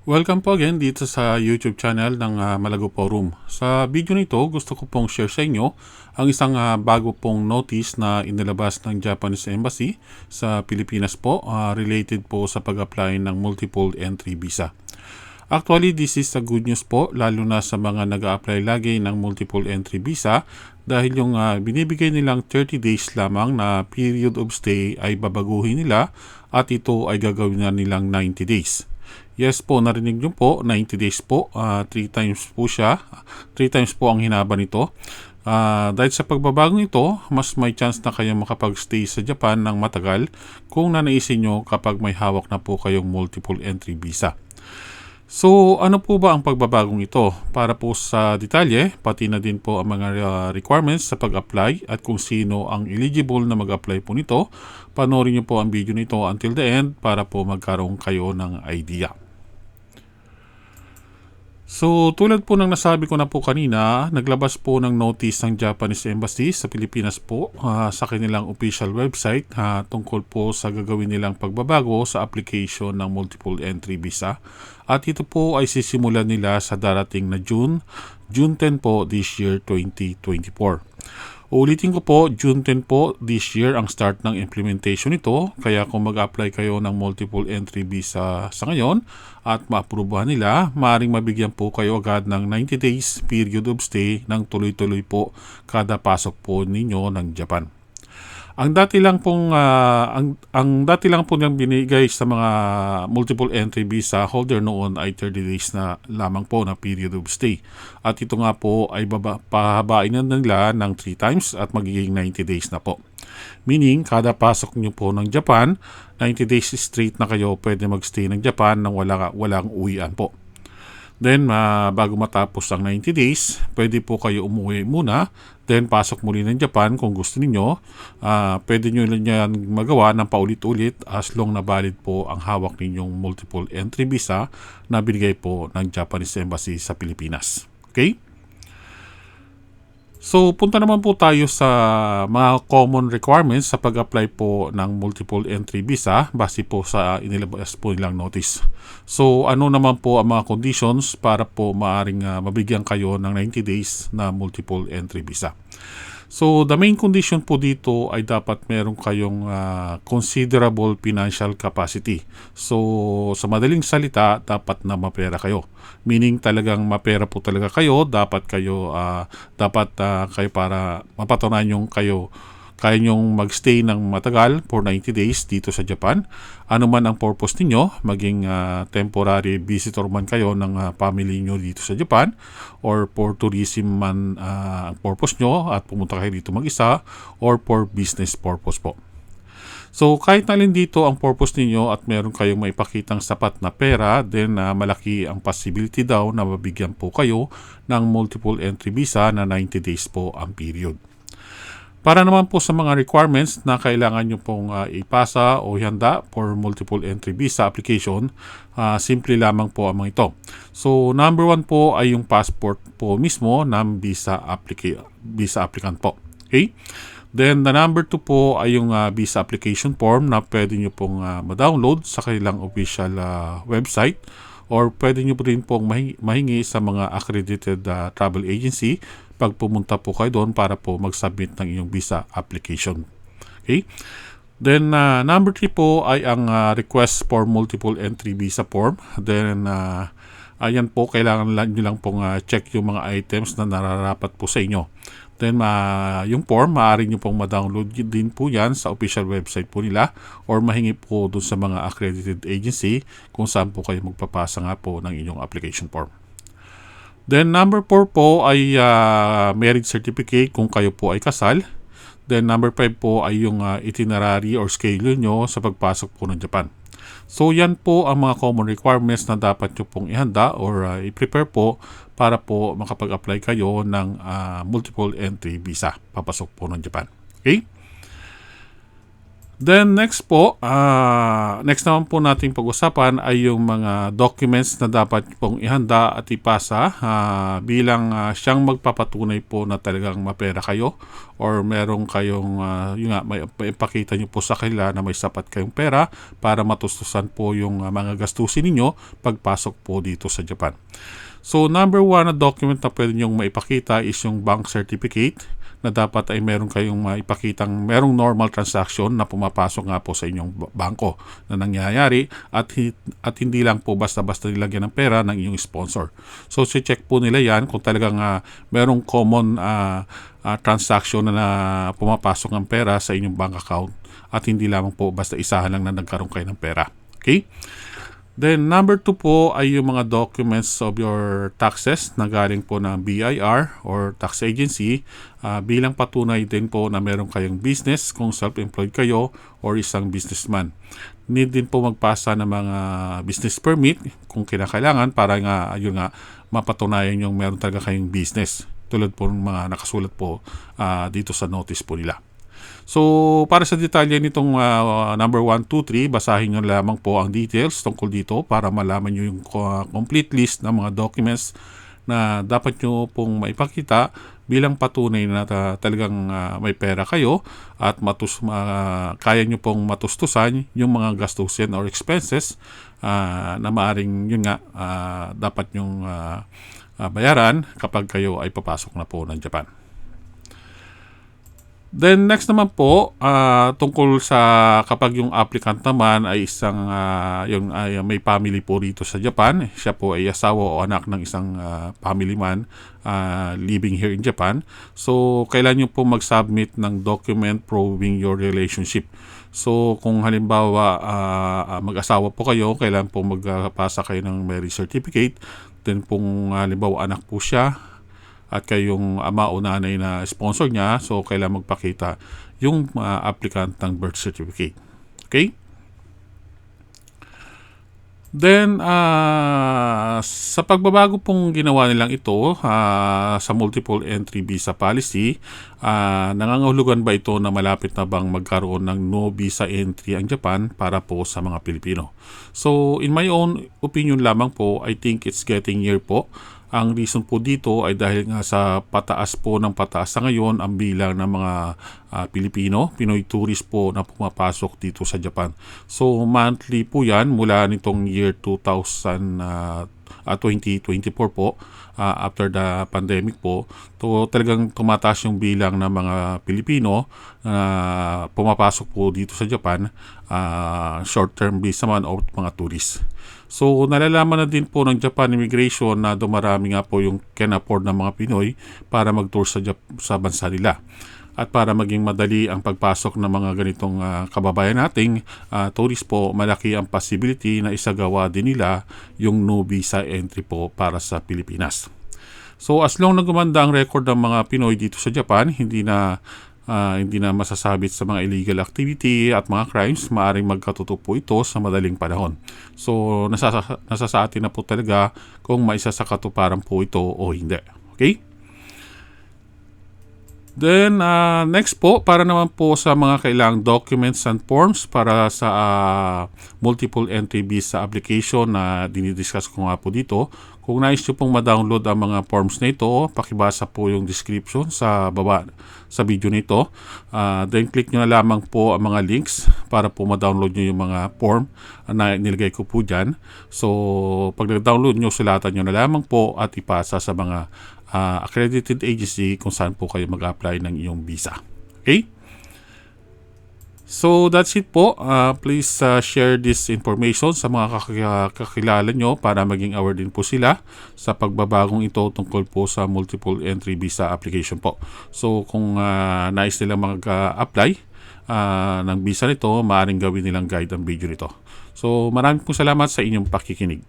Welcome po again dito sa YouTube channel ng Malago Forum. Sa video nito, gusto ko pong share sa inyo ang isang bago pong notice na inilabas ng Japanese Embassy sa Pilipinas po related po sa pag-apply ng multiple entry visa. Actually, this is a good news po lalo na sa mga nag-a-apply lagi ng multiple entry visa dahil yung binibigay nilang 30 days lamang na period of stay ay babaguhin nila at ito ay gagawin na nilang 90 days. Yes po, narinig nyo po, 90 days po, 3 times po siya, 3 times po ang hinaba nito. Dahil sa pagbabagong ito, mas may chance na kayo makapag-stay sa Japan ng matagal kung nanaisin nyo kapag may hawak na po kayong multiple entry visa. So, ano po ba ang pagbabagong ito? Para po sa detalye, pati na din po ang mga requirements sa pag-apply at kung sino ang eligible na mag-apply po nito, panoorin nyo po ang video nito until the end para po magkaroon kayo ng idea. So, tulad po ng nasabi ko na po kanina, naglabas po ng notice ng Japanese Embassy sa Pilipinas po sa kanilang official website tungkol po sa gagawin nilang pagbabago sa application ng multiple entry visa. At ito po ay sisimulan nila sa darating na June 10 po this year 2024. Ulitin ko po, June 10 po this year ang start ng implementation nito. Kaya kung mag-apply kayo ng multiple entry visa sa ngayon at maaprubahan nila, maaaring mabigyan po kayo agad ng 90 days period of stay ng tuloy-tuloy po kada pasok po ninyo ng Japan. Ang dati lang pong niyang binigay sa mga multiple entry visa holder noon ay 30 days na lamang po na period of stay. At ito nga po ay pahabain na nila ng 3 times at magiging 90 days na po. Meaning, kada pasok niyo po ng Japan, 90 days straight na kayo pwede magstay ng Japan nang walang uwian po. Then, bago matapos ang 90 days, pwede po kayo umuwi muna. Then, pasok muli ng Japan kung gusto niyo. Pwede nyo yan magawa ng paulit-ulit as long na valid po ang hawak ninyong multiple entry visa na binigay po ng Japanese Embassy sa Pilipinas. Okay? So, punta naman po tayo sa mga common requirements sa pag-apply po ng multiple entry visa base po sa inilabas po nilang notice. So, ano naman po ang mga conditions para po maaring mabigyan kayo ng 90 days na multiple entry visa? So, the main condition po dito ay dapat meron kayong considerable financial capacity. So, sa madaling salita, dapat na mapera kayo. Meaning talagang mapera po talaga kayo, dapat kayo para mapatunayan yung kaya nyong magstay ng matagal for 90 days dito sa Japan. Ano man ang purpose ninyo, maging temporary visitor man kayo ng family nyo dito sa Japan or for tourism man ang purpose nyo at pumunta kayo dito mag-isa or for business purpose po. So kahit alin dito ang purpose ninyo at meron kayong maipakitang sapat na pera, then malaki ang possibility daw na mabigyan po kayo ng multiple entry visa na 90 days po ang period. Para naman po sa mga requirements na kailangan nyo pong ipasa o ihanda for multiple entry visa application, simple lamang po ang mga ito. So, number 1 po ay yung passport po mismo ng visa applicant po. Okay? Then, the number 2 po ay yung visa application form na pwede nyo pong ma-download sa kanilang official website or pwede nyo po rin pong mahingi sa mga accredited travel agency pag pumunta po kayo doon para po mag-submit ng inyong visa application. Okay? Then, number 3 po ay ang request for multiple entry visa form. Then, ayan po, kailangan nyo lang pong check yung mga items na nararapat po sa inyo. Then, yung form, maaari nyo pong ma-download din po yan sa official website po nila or mahingi po doon sa mga accredited agency kung saan po kayo magpapasa nga po ng inyong application form. Then, number 4 po ay marriage certificate kung kayo po ay kasal. Then, number 5 po ay yung itinerary or schedule nyo sa pagpasok po ng Japan. So, yan po ang mga common requirements na dapat nyo pong ihanda or i-prepare po para po makapag-apply kayo ng multiple entry visa papasok po ng Japan. Okay? Then next po, next naman po nating pag-usapan ay yung mga documents na dapat pong ihanda at ipasa bilang siyang magpapatunay po na talagang mapera kayo or meron kayong, yun nga, may ipakita nyo po sa kanila na may sapat kayong pera para matustusan po yung mga gastusin ninyo pagpasok po dito sa Japan. So number one na document na pwede nyong maipakita is yung bank certificate na dapat ay meron kayong maipakitang merong normal transaction na pumapasok nga po sa inyong bangko na nangyayari at hindi lang po basta-basta nilagyan ng pera ng inyong sponsor. So check po nila yan kung talagang merong common transaction na pumapasok ng pera sa inyong bank account at hindi lamang po basta isahan lang na nagkaroon kayo ng pera. Okay? Then number 2 po ay yung mga documents of your taxes na galing po ng BIR or tax agency bilang patunay din po na meron kayong business kung self-employed kayo or isang businessman. Need din po magpasa ng mga business permit kung kinakailangan para nga yun nga mapatunayan yung meron talaga kayong business tulad po ng mga nakasulat po dito sa notice po nila. So, para sa detalye nitong number 1, 2, 3, basahin nyo lamang po ang details tungkol dito para malaman nyo yung complete list ng mga documents na dapat nyo pong maipakita bilang patunay na talagang may pera kayo at kaya nyo pong matustusan yung mga gastusin or expenses na maaring yun nga dapat nyong bayaran kapag kayo ay papasok na po ng Japan. Then next naman po, tungkol sa kapag yung applicant naman ay isang may family po dito sa Japan, siya po ay asawa o anak ng isang family man living here in Japan. So kailan nyo po mag-submit ng document proving your relationship. So kung halimbawa mag-asawa po kayo, kailan po magpasa kayo ng marriage certificate. Then kung halimbawa anak po siya at kayong ama o nanay na sponsor niya, so kailangan magpakita yung applicant ng birth certificate. Okay? Then, sa pagbabago pong ginawa nilang ito sa multiple entry visa policy, nangangahulugan ba ito na malapit na bang magkaroon ng no visa entry ang Japan para po sa mga Pilipino? So, in my own opinion lamang po, I think it's getting near po. Ang reason po dito ay dahil nga sa pataas po ng pataas sa ngayon ang bilang ng mga Pinoy tourist po na pumapasok dito sa Japan. So monthly po yan mula nitong year 2024 po, after the pandemic po, talagang tumataas yung bilang ng mga Pilipino na pumapasok po dito sa Japan, short-term visa man o mga tourist. So nalalaman na din po ng Japan Immigration na dumarami nga po yung can afford ng mga Pinoy para mag-tour sa bansa nila. At para maging madali ang pagpasok ng mga ganitong kababayan nating tourist po, malaki ang possibility na isagawa din nila yung no visa entry po para sa Pilipinas. So as long na gumanda ang record ng mga Pinoy dito sa Japan, hindi na masasabit sa mga illegal activity at mga crimes, maaaring magkatuto po ito sa madaling panahon. So nasa sa atin na po talaga kung maisasakatuparan po ito o hindi. Okay? Then, next po, para naman po sa mga kailangang documents and forms para sa multiple entry visa application na dinidiscuss ko nga po dito. Kung nais nyo pong ma-download ang mga forms na ito, pakibasa po yung description sa baba sa video nito. Then, click nyo na lamang po ang mga links para po ma-download nyo yung mga form na nilagay ko po dyan. So, pag nag-download nyo, sulatan nyo na lamang po at ipasa sa mga accredited agency kung saan po kayo mag-apply ng iyong visa. Okay? So that's it po. Please share this information sa mga kakilala nyo para maging aware din po sila sa pagbabagong ito tungkol po sa multiple entry visa application po. So kung nais nilang mag-apply ng visa nito, maaaring gawin nilang guide ang video nito. So maraming po salamat sa inyong pakikinig.